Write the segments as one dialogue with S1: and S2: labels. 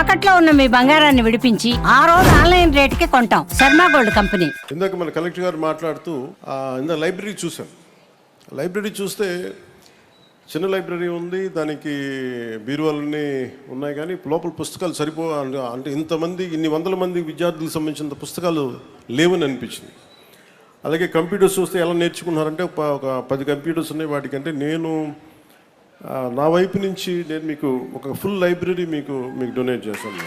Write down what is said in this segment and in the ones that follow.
S1: తాకట్లో ఉన్న మీ బంగారాన్ని విడిపించి ఆ రోజు ఆన్లైన్ రేటుకి కొంటాం. Sharma gold company.
S2: ఇందాక మన కలెక్టర్ గారు మాట్లాడుతూ ఇందాక లైబ్రరీ చూశాను. లైబ్రరీ చూస్తే చిన్న లైబ్రరీ ఉంది, దానికి బీరువాలన్నీ ఉన్నాయి, కానీ లోపల పుస్తకాలు అంటే ఇంతమంది ఇన్ని వందల మంది విద్యార్థులకు సంబంధించిన పుస్తకాలు లేవని అనిపించింది. అలాగే కంప్యూటర్స్ చూస్తే ఎలా నేర్చుకున్నారంటే ఒక 10 కంప్యూటర్స్ ఉన్నాయి. వాటికంటే నేను నా వైపు నుంచి నేను మీకు ఒక ఫుల్ లైబ్రరీ మీకు డొనేట్ చేస్తాను.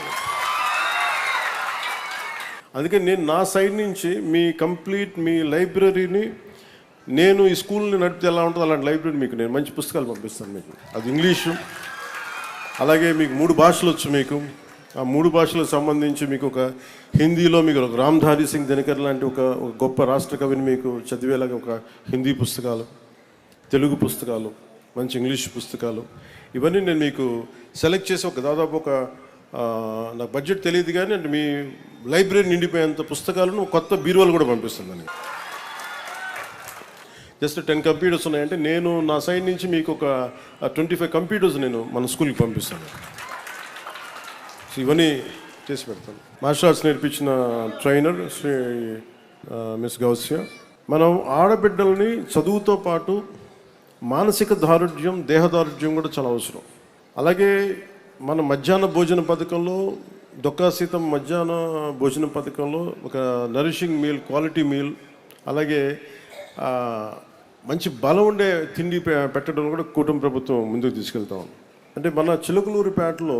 S2: అందుకే నేను నా సైడ్ నుంచి మీ లైబ్రరీని నేను ఈ స్కూల్ని నడిపితే ఎలా ఉంటుందో అలాంటి లైబ్రరీ మీకు నేను మంచి పుస్తకాలు పంపిస్తాను. మీకు అది ఇంగ్లీషు, అలాగే మీకు 3 భాషలు వచ్చు. మీకు ఆ 3 భాషలకు సంబంధించి మీకు ఒక హిందీలో మీకు ఒక రామ్ధారీ సింగ్ దినకర్ లాంటి ఒక గొప్ప రాష్ట్ర కవిని మీకు చదివేలాగా ఒక హిందీ పుస్తకాలు, తెలుగు పుస్తకాలు, మంచి ఇంగ్లీష్ పుస్తకాలు, ఇవన్నీ నేను మీకు సెలెక్ట్ చేసి దాదాపు నాకు బడ్జెట్ తెలియదు కానీ అంటే మీ లైబ్రరీ నిండిపోయేంత పుస్తకాలను కొత్త బీరువాలు కూడా పంపిస్తుందని. జస్ట్ 10 కంప్యూటర్స్ ఉన్నాయంటే నేను నా సైడ్ నుంచి మీకు ఒక 25 కంప్యూటర్స్ నేను మన స్కూల్కి పంపిస్తాను. సో ఇవన్నీ చేసి పెడతాను. మార్షల్ ఆర్ట్స్ నేర్పించిన ట్రైనర్ శ్రీ మిస్ గౌస్య. మనం ఆడబిడ్డల్ని చదువుతో పాటు మానసిక దారుఢ్యం, దేహ దారుఢ్యం కూడా చాలా అవసరం. అలాగే మన మధ్యాహ్న భోజన పథకంలో డొక్కా సీతం మధ్యాహ్న భోజన పథకంలో ఒక నరిషింగ్ మీల్, క్వాలిటీ మీల్, అలాగే మంచి బలం ఉండే తిండి పెట్టడం కూడా కూటమి ప్రభుత్వం ముందుకు తీసుకెళ్తాం. అంటే మన చిలుకలూరుపేటలో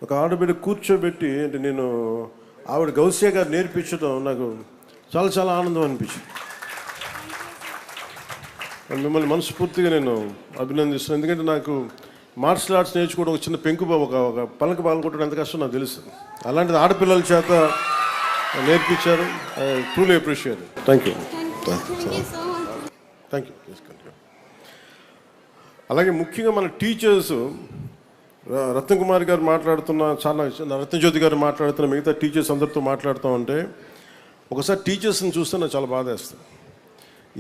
S2: ఒక ఆడబిడ్డ కూర్చోబెట్టి అంటే నేను ఆవిడ గౌసియా గారు నేర్పించడం నాకు చాలా చాలా ఆనందం అనిపించింది. మిమ్మల్ని మనస్ఫూర్తిగా నేను అభినందిస్తున్నాను. ఎందుకంటే నాకు మార్షల్ ఆర్ట్స్ నేర్చుకోవడం ఒక చిన్న పెంకు ఒక పలక పాల్గొట్టడం ఎంత కష్టం నాకు తెలుసు. అలాంటిది ఆడపిల్లల చేత నేర్పించారు. I truly appreciate. Thank you. అలాగే ముఖ్యంగా మన టీచర్స్ రత్నకుమారి గారు మాట్లాడుతున్న, చాలా రత్నజ్యోతి గారు మాట్లాడుతున్న, మిగతా టీచర్స్ అందరితో మాట్లాడుతూ ఉంటే ఒకసారి టీచర్స్ని చూస్తే నాకు చాలా బాధ వేస్తుంది.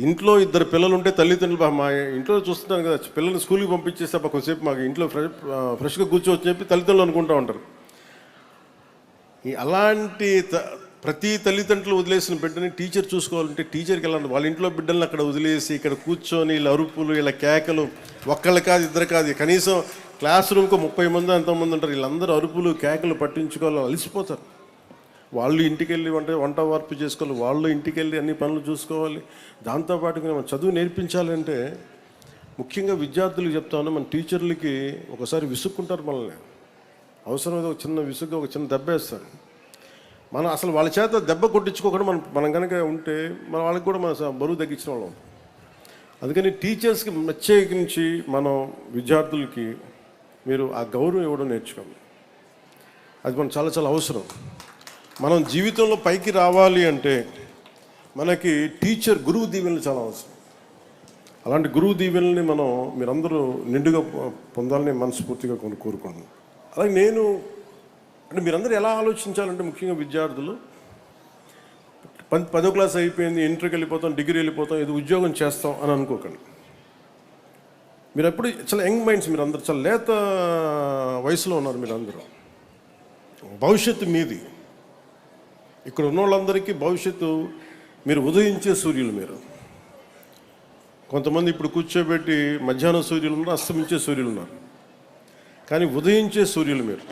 S2: ఇంట్లో 2 పిల్లలు ఉంటే తల్లిదండ్రులు మా ఇంట్లో చూస్తున్నాను కదా, పిల్లల్ని స్కూల్కి పంపించేస్తే కొంచెంసేపు మాకు ఇంట్లో ఫ్రెష్గా కూర్చోవచ్చు చెప్పి తల్లిదండ్రులు అనుకుంటూ ఉంటారు. అలాంటి ప్రతి తల్లిదండ్రులు వదిలేసిన బిడ్డని టీచర్ చూసుకోవాలంటే టీచర్కి వెళ్ళాలి. వాళ్ళ ఇంట్లో బిడ్డలను అక్కడ వదిలేసి ఇక్కడ కూర్చొని ఇలా అరుపులు, ఇలా కేకలు, ఒక్కళ్ళు కాదు 2 కాదు, కనీసం క్లాస్ రూమ్కి 30 మంది ఎంతోమంది ఉంటారు. వీళ్ళందరూ అరుపులు కేకలు పట్టించుకోవాలి, అలసిపోతారు. వాళ్ళు ఇంటికి వెళ్ళి వంట వార్పు చేసుకోవాలి, వాళ్ళు ఇంటికి వెళ్ళి అన్ని పనులు చూసుకోవాలి. దాంతోపాటు మనం చదువు నేర్పించాలంటే ముఖ్యంగా విద్యార్థులకు చెప్తాను, మన టీచర్లకి ఒకసారి విసుక్కుంటారు మనల్ని. అవసరమైతే ఒక చిన్న విసుగ్గా ఒక చిన్న దెబ్బ వేస్తారు. మనం అసలు వాళ్ళ చేత దెబ్బ కొట్టించుకోకుండా మనం కనుక ఉంటే మన వాళ్ళకి కూడా మన బరువు తగ్గించిన వాళ్ళం. అందుకని టీచర్స్కి ప్రత్యేకించి మనం విద్యార్థులకి మీరు ఆ గౌరవం ఇవ్వడం నేర్చుకోండి. అది మనం చాలా చాలా అవసరం. మనం జీవితంలో పైకి రావాలి అంటే మనకి గురువు దీవెనలు చాలా అవసరం. అలాంటి గురువు దీవెనల్ని మీరందరూ నిండుగా పొందాలని మనస్ఫూర్తిగా కోరుకుంటున్నాను. అలాగే నేను అంటే మీరందరూ ఎలా ఆలోచించాలంటే ముఖ్యంగా విద్యార్థులు 10వ క్లాస్ అయిపోయింది, ఇంటర్కి వెళ్ళిపోతాం, డిగ్రీ వెళ్ళిపోతాం, ఏదో ఉద్యోగం చేస్తాం అని అనుకోకండి. మీరు ఎప్పుడు చాలా యంగ్ మైండ్స్, మీరు అందరూ చాలా లేత వయసులో ఉన్నారు. మీరందరూ భవిష్యత్తు మీది. ఇక్కడ ఉన్న వాళ్ళందరికీ భవిష్యత్తు మీరు ఉదయించే సూర్యులు. మీరు కొంతమంది ఇప్పుడు కూర్చోబెట్టి మధ్యాహ్నం సూర్యులు ఉన్నారు, అస్తమించే సూర్యులు ఉన్నారు, కానీ ఉదయించే సూర్యులు మీరు.